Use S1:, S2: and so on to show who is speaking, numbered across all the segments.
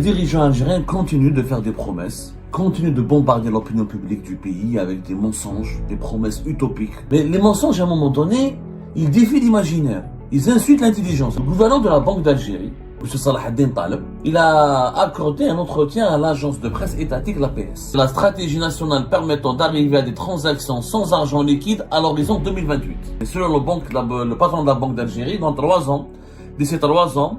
S1: dirigeants algériens continuent de faire des promesses, continuent de bombarder l'opinion publique du pays avec des mensonges, des promesses utopiques. Mais les mensonges, à un moment donné, ils défient l'imaginaire. Ils insultent l'intelligence. Le gouverneur de la Banque d'Algérie, M. Salah ad-Din Taleb, il a accordé un entretien à l'agence de presse étatique, l'APS. La stratégie nationale permettant d'arriver à des transactions sans argent liquide à l'horizon 2028. Et selon le patron de la Banque d'Algérie, dans 3 ans, d'ici 3 ans,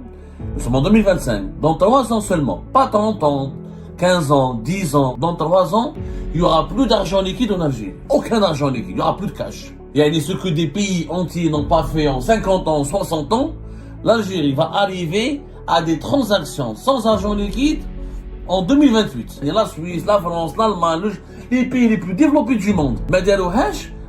S1: nous sommes en 2025, dans 3 ans seulement, pas 30 ans, 15 ans, 10 ans, dans 3 ans, il n'y aura plus d'argent liquide en Algérie. Aucun argent liquide, il n'y aura plus de cash. Il y a ce que des pays entiers n'ont pas fait en 50 ans, 60 ans, l'Algérie va arriver à des transactions sans argent liquide en 2028. Il y a la Suisse, la France, l'Allemagne, les pays les plus développés du monde. Mais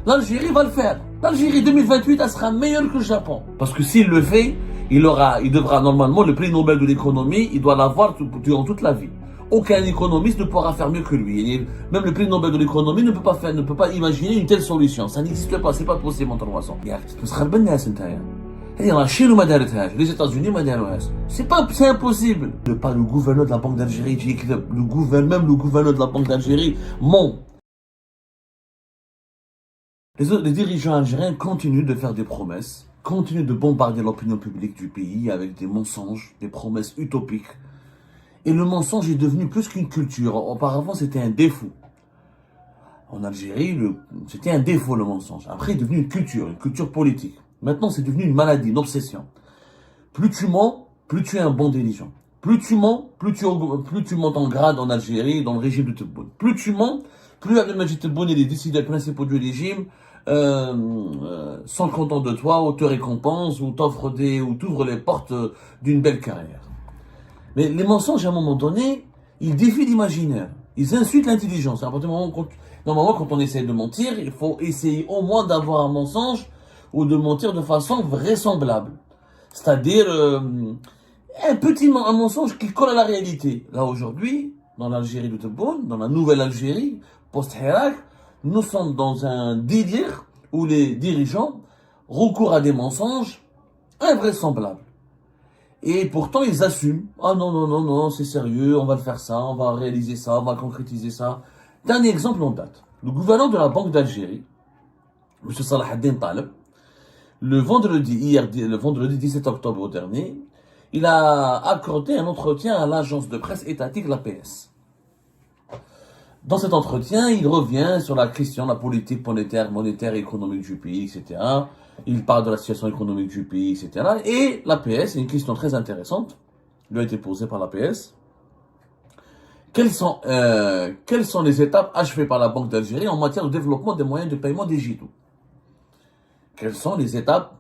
S1: l'Algérie va le faire. L'Algérie 2028, elle sera meilleure que le Japon. Parce que s'il le fait, il devra normalement, le prix Nobel de l'économie, il doit l'avoir durant toute la vie. Aucun économiste ne pourra faire mieux que lui. Même le prix Nobel de l'économie ne peut pas imaginer une telle solution. Ça n'existe pas, c'est pas possible en 300. La Chine ou les États-Unis, c'est impossible. Pas le gouverneur de la Banque d'Algérie, même le gouverneur de la Banque d'Algérie ment. Les dirigeants algériens continuent de faire des promesses, continuent de bombarder l'opinion publique du pays avec des mensonges, des promesses utopiques. Et le mensonge est devenu plus qu'une culture. Auparavant, c'était un défaut. En Algérie, c'était un défaut, le mensonge. Après, il est devenu une culture politique. Maintenant, c'est devenu une maladie, une obsession. Plus tu mens, plus tu es un bon dirigeant. Plus tu mens, plus tu montes en grade en Algérie, dans le régime de Tebboune. Plus tu mens, plus Abdelmadjid Tebboune et les décideurs principaux du régime sont contents de toi, ou te récompensent, ou t'ouvrent les portes d'une belle carrière. Mais les mensonges, à un moment donné, ils défient l'imaginaire. Ils insultent l'intelligence. À partir du moment normalement, quand on essaie de mentir, il faut essayer au moins d'avoir un mensonge ou de mentir de façon vraisemblable. C'est-à-dire un mensonge qui colle à la réalité. Là, aujourd'hui, dans l'Algérie de Tebboune, dans la nouvelle Algérie, post-Hirak, nous sommes dans un délire où les dirigeants recourent à des mensonges invraisemblables. Et pourtant, ils assument. Ah non, c'est sérieux, on va le faire ça, on va réaliser ça, on va concrétiser ça. Dernier exemple en date. Le gouverneur de la Banque d'Algérie, M. Salah ad-Din Taleb, le vendredi 17 octobre dernier, il a accordé un entretien à l'agence de presse étatique, l'APS. Dans cet entretien, il revient sur la question de la politique monétaire et économique du pays, etc. Il parle de la situation économique du pays, etc. Et l'APS, c'est une question très intéressante, lui a été posée par l'APS. Quelles sont les étapes achevées par la Banque d'Algérie en matière de développement des moyens de paiement digitaux? Quelles sont les étapes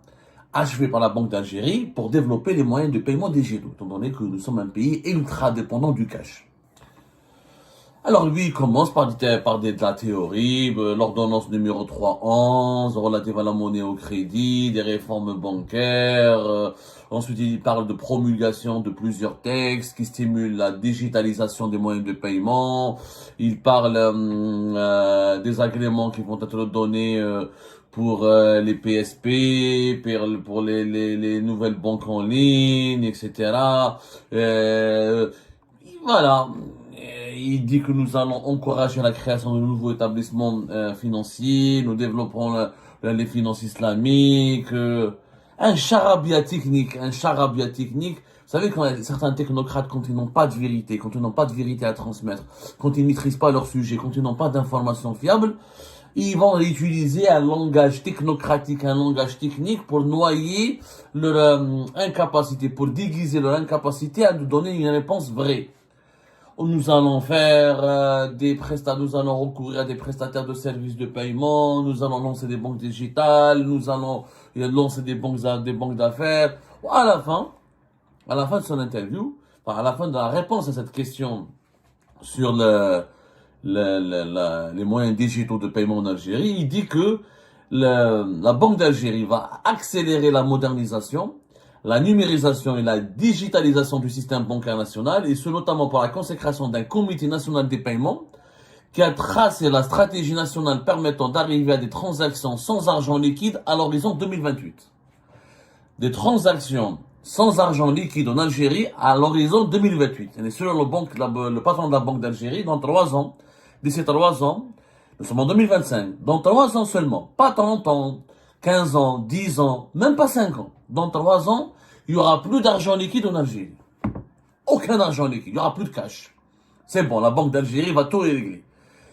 S1: achevées par la Banque d'Algérie pour développer les moyens de paiement digitaux, étant donné que nous sommes un pays ultra dépendant du cash? Alors lui, il commence par de la théorie, l'ordonnance numéro 311, relative à la monnaie au crédit, des réformes bancaires. Ensuite, il parle de promulgation de plusieurs textes qui stimulent la digitalisation des moyens de paiement. Il parle des agréments qui vont être donnés pour les PSP, pour les nouvelles banques en ligne, etc. Voilà. Il dit que nous allons encourager la création de nouveaux établissements financiers, nous développerons les finances islamiques, un charabia technique. Vous savez, quand certains technocrates, quand ils n'ont pas de vérité, à transmettre, quand ils ne maîtrisent pas leur sujet, quand ils n'ont pas d'informations fiables, ils vont utiliser un langage technocratique, un langage technique pour noyer leur incapacité, pour déguiser leur incapacité à nous donner une réponse vraie. Nous allons nous allons recourir à des prestataires de services de paiement, nous allons lancer des banques digitales, nous allons lancer des banques d'affaires. À la fin de son interview, à la fin de la réponse à cette question sur les moyens digitaux de paiement en Algérie, il dit que la Banque d'Algérie va accélérer la modernisation, la numérisation et la digitalisation du système bancaire national, et ce notamment par la consécration d'un comité national des paiements qui a tracé la stratégie nationale permettant d'arriver à des transactions sans argent liquide à l'horizon 2028. Des transactions sans argent liquide en Algérie à l'horizon 2028. Et selon le patron de la Banque d'Algérie, dans 3 ans, d'ici 3 ans, nous sommes en 2025, dans 3 ans seulement, pas 30 ans, 15 ans, 10 ans, même pas 5 ans. Dans 3 ans, il n'y aura plus d'argent liquide en Algérie. Aucun argent liquide, il n'y aura plus de cash. C'est bon, la Banque d'Algérie va tout régler.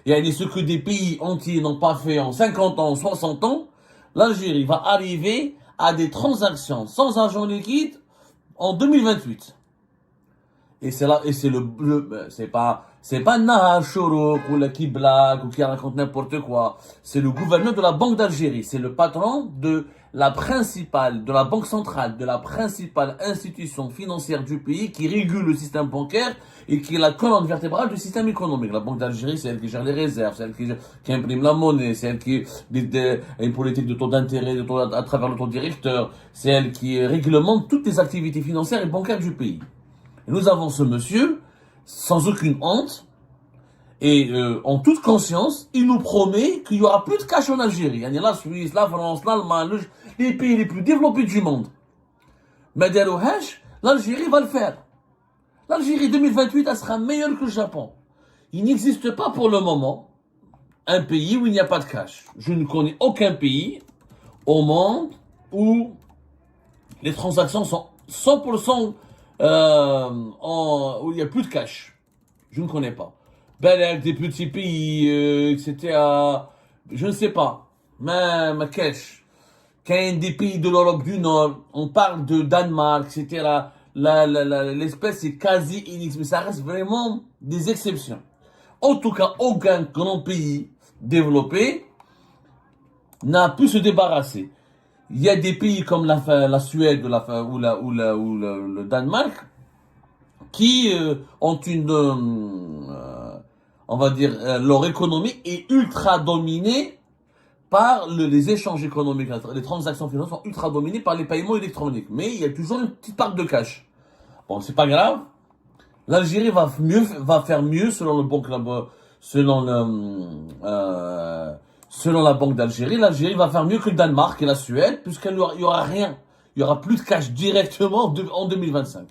S1: Et ce que des pays entiers n'ont pas fait en 50 ans, 60 ans, l'Algérie va arriver à des transactions sans argent liquide en 2028. Et c'est là, et c'est pas Naha Chorouk ou qui blague ou qui raconte n'importe quoi. C'est le gouverneur de la Banque d'Algérie. C'est le patron de la banque centrale, de la principale institution financière du pays qui régule le système bancaire et qui est la colonne vertébrale du système économique. La Banque d'Algérie, c'est elle qui gère les réserves, c'est elle qui imprime la monnaie, c'est elle qui a une politique de taux d'intérêt, à travers le taux directeur, c'est elle qui réglemente toutes les activités financières et bancaires du pays. Et nous avons ce monsieur, sans aucune honte, et en toute conscience, il nous promet qu'il n'y aura plus de cash en Algérie. Il y a la Suisse, la France, l'Allemagne, les pays les plus développés du monde. Mais l'Algérie va le faire. L'Algérie 2028, elle sera meilleure que le Japon. Il n'existe pas pour le moment un pays où il n'y a pas de cash. Je ne connais aucun pays au monde où les transactions sont 100% où il n'y a plus de cash. Je ne connais pas. Belek, des petits pays, etc. Je ne sais pas. Mais cash. Quand il y a des pays de l'Europe du Nord, on parle de Danemark, etc. L'espèce est quasi inexistante. Mais ça reste vraiment des exceptions. En tout cas, aucun grand pays développé n'a pu se débarrasser. Il y a des pays comme la Suède ou le Danemark qui ont on va dire, leur économie est ultra dominée par les échanges économiques. Les transactions financières sont ultra dominées par les paiements électroniques. Mais il y a toujours une petite part de cash. Bon, c'est pas grave. L'Algérie va faire mieux selon la Banque d'Algérie. L'Algérie va faire mieux que le Danemark et la Suède, puisqu'il n'y aura rien. Il n'y aura plus de cash directement en 2025.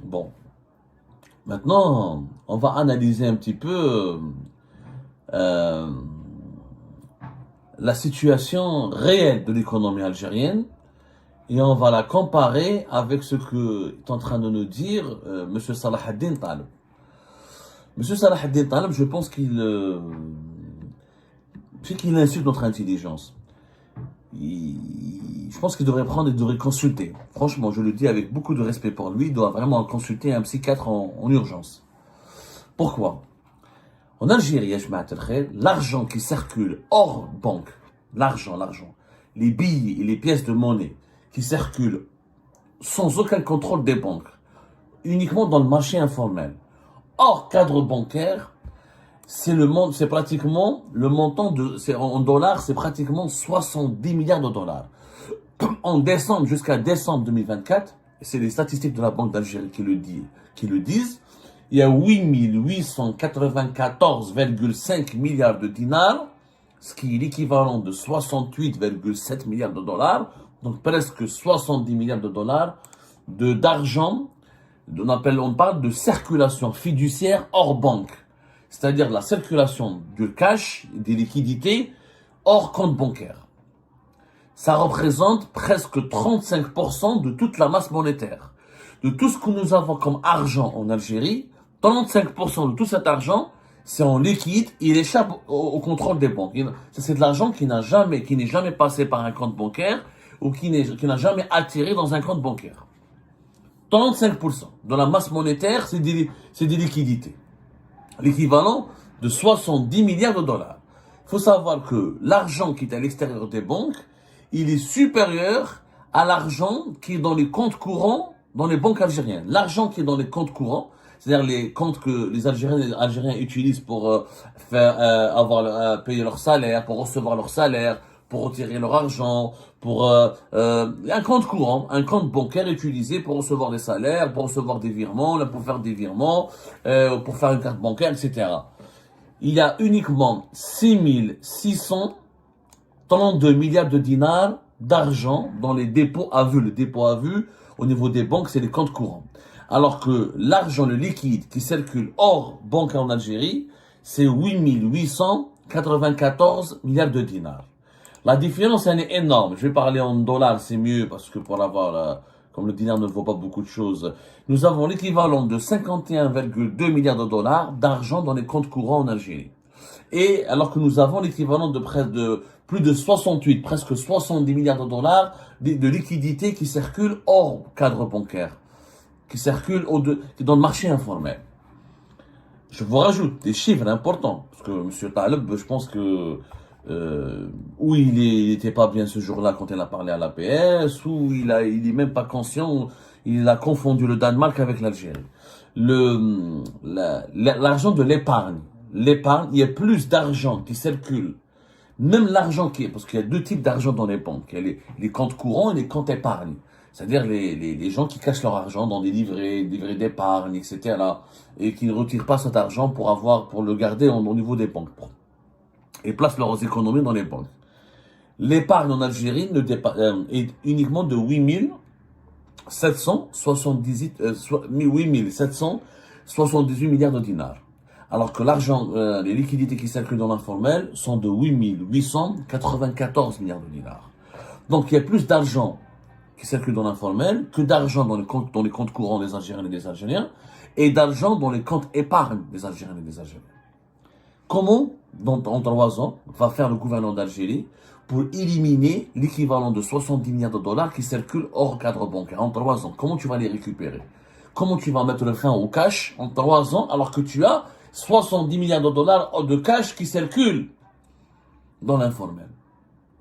S1: Bon. Maintenant, on va analyser un petit peu la situation réelle de l'économie algérienne et on va la comparer avec ce que est en train de nous dire M. Salah ad-Din Taleb. M. Salah ad-Din Taleb, je pense qu'il insulte notre intelligence. Je pense qu'il devrait prendre et devrait consulter. Franchement, je le dis avec beaucoup de respect pour lui, il doit vraiment consulter un psychiatre en urgence. Pourquoi? En Algérie, l'argent qui circule hors banque, l'argent, les billets et les pièces de monnaie qui circulent sans aucun contrôle des banques, uniquement dans le marché informel, hors cadre bancaire, c'est pratiquement le montant en dollars, c'est pratiquement 70 milliards de dollars. En décembre, jusqu'à décembre 2024, c'est les statistiques de la Banque d'Algérie qui le disent, il y a 8 894,5 milliards de dinars, ce qui est l'équivalent de 68,7 milliards de dollars, donc presque 70 milliards de dollars d'argent. On parle de circulation fiduciaire hors banque, c'est-à-dire la circulation du cash, des liquidités hors compte bancaire. Ça représente presque 35% de toute la masse monétaire. De tout ce que nous avons comme argent en Algérie, 35% de tout cet argent, c'est en liquide, il échappe au contrôle des banques. Ça, c'est de l'argent qui n'est jamais passé par un compte bancaire ou qui n'a jamais atterri dans un compte bancaire. 35% de la masse monétaire, c'est des liquidités. L'équivalent de 70 milliards de dollars. Il faut savoir que l'argent qui est à l'extérieur des banques, il est supérieur à l'argent qui est dans les comptes courants dans les banques algériennes. L'argent qui est dans les comptes courants, c'est-à-dire les comptes que les Algériens utilisent pour payer leur salaire, pour recevoir leur salaire, pour retirer leur argent, pour un compte courant, un compte bancaire utilisé pour recevoir des salaires, pour recevoir des virements, pour faire des virements, pour faire une carte bancaire, etc. Il y a uniquement 6 632 milliards de dinars d'argent dans les dépôts à vue. Le dépôt à vue, au niveau des banques, c'est les comptes courants. Alors que l'argent, le liquide qui circule hors banque en Algérie, c'est 8894 milliards de dinars. La différence, elle est énorme. Je vais parler en dollars, c'est mieux parce que pour avoir, comme le dinar ne vaut pas beaucoup de choses, nous avons l'équivalent de 51,2 milliards de dollars d'argent dans les comptes courants en Algérie. Et alors que nous avons l'équivalent de près de plus de 68, presque 70 milliards de dollars de liquidités qui circulent hors cadre bancaire, qui circulent dans le marché informel. Je vous rajoute des chiffres importants, parce que M. Taleb, je pense que ou il était pas bien ce jour-là quand il a parlé à l'APS, ou il est même pas conscient, il a confondu le Danemark avec l'Algérie. L'argent de l'épargne, il y a plus d'argent qui circule. Même l'argent parce qu'il y a deux types d'argent dans les banques. Il y a les comptes courants et les comptes épargne. C'est-à-dire les gens qui cachent leur argent dans des livrets d'épargne, etc. Et qui ne retirent pas cet argent pour le garder au niveau des banques. Et placent leurs économies dans les banques. L'épargne en Algérie est uniquement de 8778 milliards de dinars. Alors que l'argent, les liquidités qui circulent dans l'informel sont de 8894 milliards de dinars. Donc il y a plus d'argent qui circule dans l'informel que d'argent dans les comptes courants des Algériens et des Algériens, et d'argent dans les comptes épargne des Algériens et des Algériens. Comment, en 3 ans, va faire le gouvernement d'Algérie pour éliminer l'équivalent de 70 milliards de dollars qui circulent hors cadre bancaire en 3 ans? Comment tu vas les récupérer? Comment tu vas mettre le frein au cash en 3 ans alors que tu as 70 milliards de dollars de cash qui circulent dans l'informel?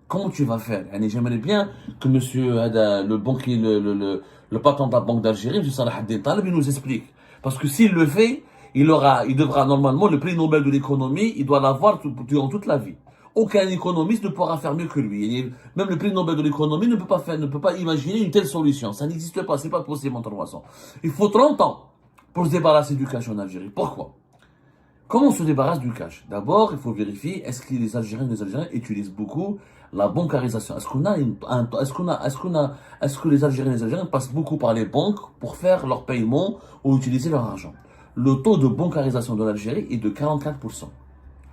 S1: Comment tu vas faire? J'aimerais bien que monsieur, le banquier, le patron de la Banque d'Algérie, M. Salah Ad-Din Taleb, il nous explique. Parce que s'il le fait, il devra normalement, le prix Nobel de l'économie, il doit l'avoir durant toute la vie. Aucun économiste ne pourra faire mieux que lui. Même le prix Nobel de l'économie ne peut pas imaginer une telle solution. Ça n'existe pas, c'est pas possible en 3 ans. Il faut 30 ans pour se débarrasser du cash en Algérie. Pourquoi? Comment on se débarrasse du cash? D'abord, il faut vérifier est-ce que les Algériens et les Algériens utilisent beaucoup la bancarisation. Est-ce que les Algériens et les Algériens passent beaucoup par les banques pour faire leur paiement ou utiliser leur argent? Le taux de bancarisation de l'Algérie est de 44%.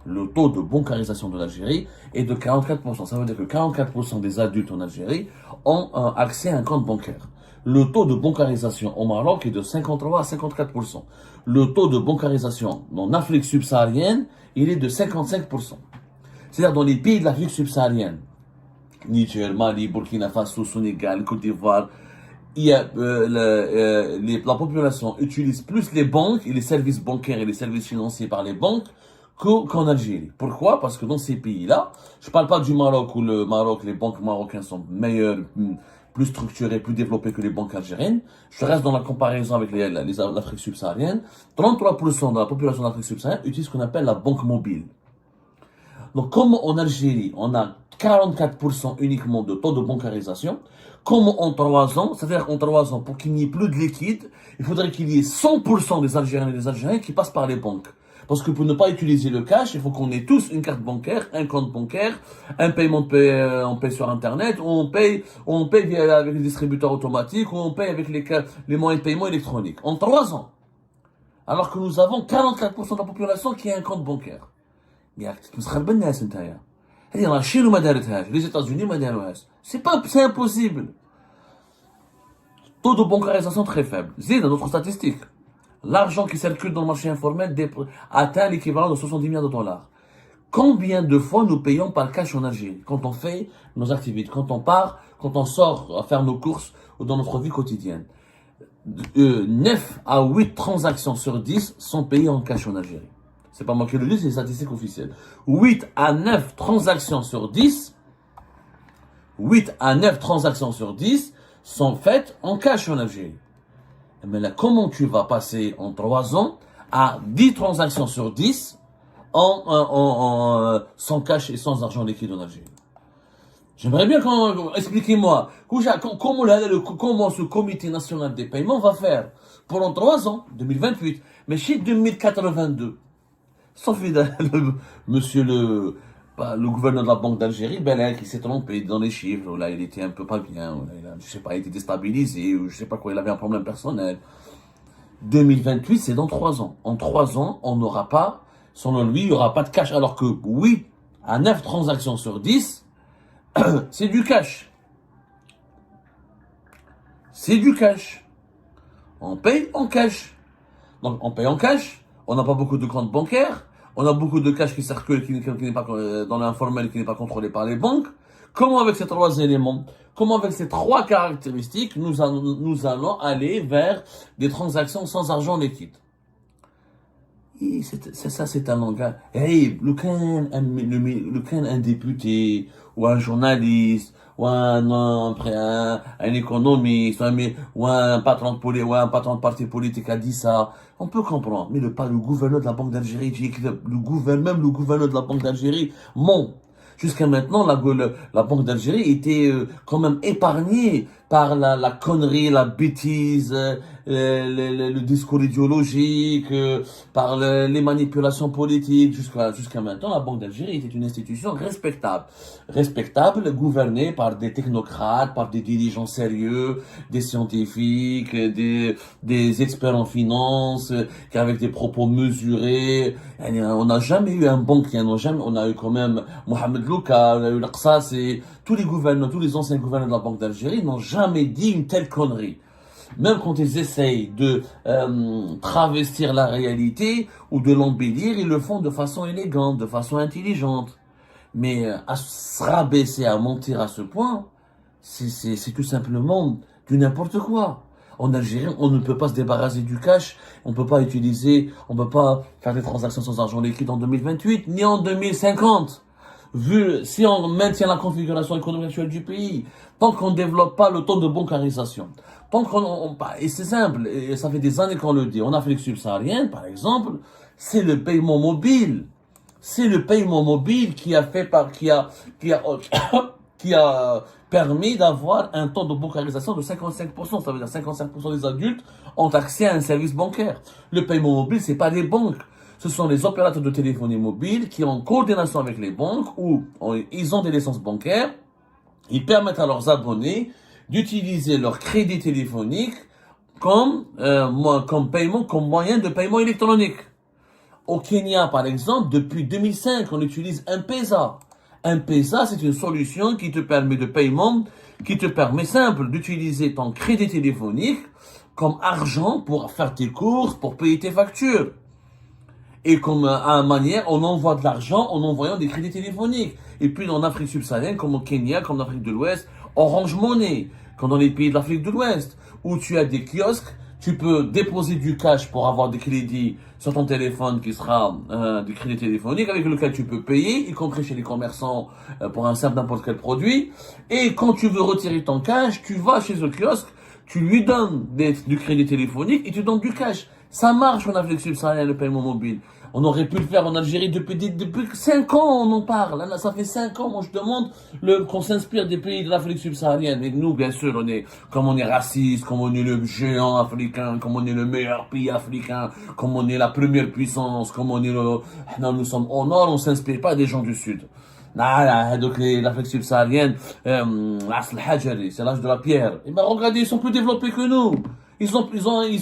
S1: Le taux de bancarisation de l'Algérie est de 44%. Ça veut dire que 44% des adultes en Algérie ont accès à un compte bancaire. Le taux de bancarisation au Maroc est de 53 à 54%. Le taux de bancarisation en Afrique subsaharienne, il est de 55%. C'est-à-dire dans les pays de l'Afrique subsaharienne, Niger, Mali, Burkina Faso, Sénégal, Côte d'Ivoire, la population utilise plus les banques et les services bancaires et les services financiers par les banques qu'en Algérie. Pourquoi? Parce que dans ces pays-là, je ne parle pas du Maroc où les banques marocaines sont meilleures, plus structurées, plus développées que les banques algériennes. Je reste dans la comparaison avec l'Afrique subsaharienne. 33% de la population d'Afrique subsaharienne utilise ce qu'on appelle la banque mobile. Donc, comme en Algérie, on a 44% uniquement de taux de bancarisation, comme en 3 ans, c'est-à-dire en 3 ans, pour qu'il n'y ait plus de liquide, il faudrait qu'il y ait 100% des Algériens et des Algériens qui passent par les banques. Parce que pour ne pas utiliser le cash, il faut qu'on ait tous une carte bancaire, un compte bancaire, un paiement on paye sur Internet, ou on paye avec les distributeurs automatiques, ou on paye avec les moyens de paiement électroniques. En 3 ans. Alors que nous avons 44% de la population qui a un compte bancaire. Les États-Unis, c'est impossible. Taux de bancarisation très faible. C'est dans notre statistique. L'argent qui circule dans le marché informel atteint l'équivalent de 70 milliards de dollars. Combien de fois nous payons par cash en Algérie quand on fait nos activités, quand on sort à faire nos courses ou dans notre vie quotidienne? 9 à 8 transactions sur 10 sont payées en cash en Algérie. C'est pas moi qui le dis, c'est les statistiques officielles. 8 à 9 transactions sur 10 sont faites en cash en Algérie. Mais là, comment tu vas passer en 3 ans à 10 transactions sur 10 sans cash et sans argent liquide en Algérie? J'aimerais bien expliquez-moi comment ce comité national des paiements va faire pendant 3 ans, 2028, mais chez 2082. Sauf monsieur bah, le gouverneur de la Banque d'Algérie, Belek, il s'est trompé dans les chiffres, là, il était un peu pas bien, là, je sais pas, il était déstabilisé, ou je sais pas quoi, il avait un problème personnel. 2028, c'est dans 3 ans. En 3 ans, on n'aura pas, selon lui, il n'y aura pas de cash. Alors que, oui, à 9 transactions sur 10, c'est du cash. C'est du cash. On paye en cash. Donc, on paye en cash. On n'a pas beaucoup de comptes bancaires. On a beaucoup de cash qui circule, qui n'est pas dans l'informel, qui n'est pas contrôlé par les banques. Comment avec ces 3 éléments, comment avec ces 3 caractéristiques, nous allons aller vers des transactions sans argent liquide? C'est un langage. Hey, un député, ou un journaliste, ou un économiste, ou un patron de parti politique a dit ça. On peut comprendre. Mais le gouverneur de la Banque d'Algérie, même le gouverneur de la Banque d'Algérie ment. Jusqu'à maintenant, la Banque d'Algérie était quand même épargnée par la connerie, la bêtise, le discours idéologique, par les manipulations politiques. Jusqu'à maintenant, la Banque d'Algérie était une institution respectable. Respectable, gouvernée par des technocrates, par des dirigeants sérieux, des scientifiques, des experts en finance, avec des propos mesurés. On n'a jamais eu un banquier, on a eu quand même Mohamed Louka, on a eu l'Aqsas, et tous les anciens gouverneurs de la Banque d'Algérie n'ont jamais dit une telle connerie. Même quand ils essayent de travestir la réalité ou de l'embellir, ils le font de façon élégante, de façon intelligente. Mais à se rabaisser, à mentir à ce point, c'est tout simplement du n'importe quoi. En Algérie, on ne peut pas se débarrasser du cash, on peut pas faire des transactions sans argent liquide en 2028, ni en 2050. Si on maintient la configuration économique actuelle du pays, tant qu'on ne développe pas le taux de bancarisation, et c'est simple, et ça fait des années qu'on le dit, en Afrique subsaharienne, par exemple, c'est le paiement mobile. C'est le paiement mobile qui a permis d'avoir un taux de bancarisation de 55%. Ça veut dire 55% des adultes ont accès à un service bancaire. Le paiement mobile, c'est pas les banques. Ce sont les opérateurs de téléphonie mobile qui, en coordination avec les banques, ils ont des licences bancaires, ils permettent à leurs abonnés d'utiliser leur crédit téléphonique comme moyen de paiement électronique. Au Kenya, par exemple, depuis 2005, on utilise M-Pesa. M-Pesa, c'est une solution qui te permet simple d'utiliser ton crédit téléphonique comme argent pour faire tes courses, pour payer tes factures. Et comme on envoie de l'argent en envoyant des crédits téléphoniques. Et puis en Afrique subsaharienne, comme au Kenya, comme en Afrique de l'Ouest, Orange Money, comme dans les pays de l'Afrique de l'Ouest, où tu as des kiosques, tu peux déposer du cash pour avoir des crédits sur ton téléphone qui sera du crédit téléphonique avec lequel tu peux payer, y compris chez les commerçants pour un simple n'importe quel produit. Et quand tu veux retirer ton cash, tu vas chez le kiosque, tu lui donnes du crédit téléphonique et tu donnes du cash. Ça marche en Afrique subsaharienne, le paiement mobile. On aurait pu le faire en Algérie depuis 5 ans, on en parle. Là, ça fait 5 ans, moi je demande qu'on s'inspire des pays de l'Afrique subsaharienne. Et nous, bien sûr, comme on est raciste, comme on est le géant africain, comme on est le meilleur pays africain, comme on est la première puissance, comme nous sommes au nord, on s'inspire pas des gens du sud. Donc l'Afrique subsaharienne, c'est l'âge de la pierre. Et ben regardez, ils sont plus développés que nous. Ils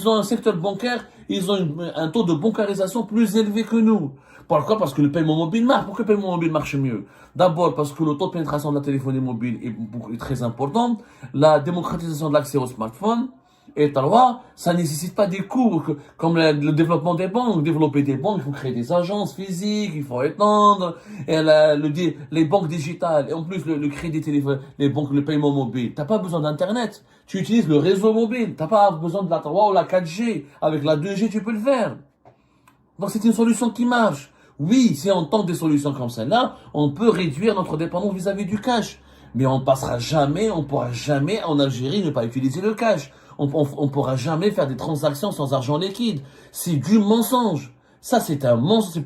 S1: ont un secteur bancaire, ils ont un taux de bancarisation plus élevé que nous. Pourquoi? Parce que le paiement mobile marche. Pourquoi le paiement mobile marche mieux? D'abord parce que le taux de pénétration de la téléphonie mobile est très important. La démocratisation de l'accès au smartphone. Et trois, ça nécessite pas des coûts comme le développement des banques. Développer des banques, il faut créer des agences physiques, il faut étendre les banques digitales. Et en plus, le crédit téléphone, les banques, le paiement mobile. T'as pas besoin d'internet. Tu utilises le réseau mobile. T'as pas besoin de la 3 ou la 4G. Avec la 2G, tu peux le faire. Donc c'est une solution qui marche. Oui, si on tente des solutions comme celle-là, on peut réduire notre dépendance vis-à-vis du cash. Mais on pourra jamais en Algérie ne pas utiliser le cash. On pourra jamais faire des transactions sans argent liquide. C'est du mensonge. Ça, c'est un mensonge.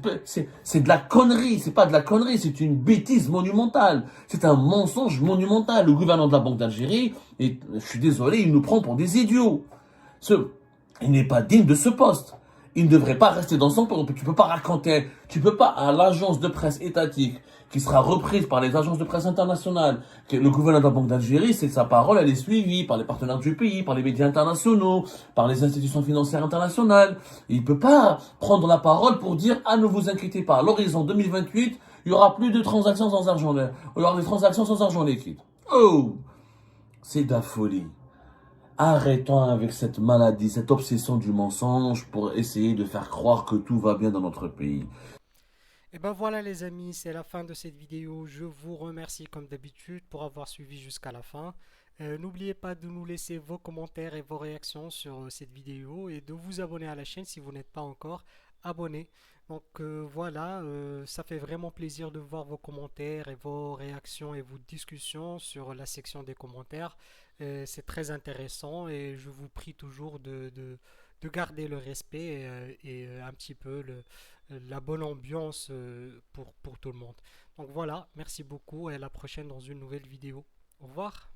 S1: C'est de la connerie. C'est pas de la connerie. C'est une bêtise monumentale. C'est un mensonge monumental. Le gouverneur de la Banque d'Algérie, et je suis désolé, il nous prend pour des idiots. Il n'est pas digne de ce poste. Il ne devrait pas rester dans son pays. Tu peux pas raconter, tu peux pas à l'agence de presse étatique qui sera reprise par les agences de presse internationales, que le gouverneur de la Banque d'Algérie, c'est que sa parole, elle est suivie par les partenaires du pays, par les médias internationaux, par les institutions financières internationales. Il peut pas prendre la parole pour dire, ah, ne vous inquiétez pas, à l'horizon 2028, il y aura plus de transactions sans argent, il y aura des transactions sans argent liquide. Oh! C'est de la folie. Arrêtons avec cette maladie, cette obsession du mensonge pour essayer de faire croire que tout va bien dans notre pays.
S2: Et ben voilà les amis, c'est la fin de cette vidéo. Je vous remercie comme d'habitude pour avoir suivi jusqu'à la fin. N'oubliez pas de nous laisser vos commentaires et vos réactions sur cette vidéo et de vous abonner à la chaîne si vous n'êtes pas encore abonné. Donc voilà, ça fait vraiment plaisir de voir vos commentaires et vos réactions et vos discussions sur la section des commentaires. C'est très intéressant et je vous prie toujours de garder le respect et un petit peu la bonne ambiance pour tout le monde. Donc voilà, merci beaucoup et à la prochaine dans une nouvelle vidéo. Au revoir.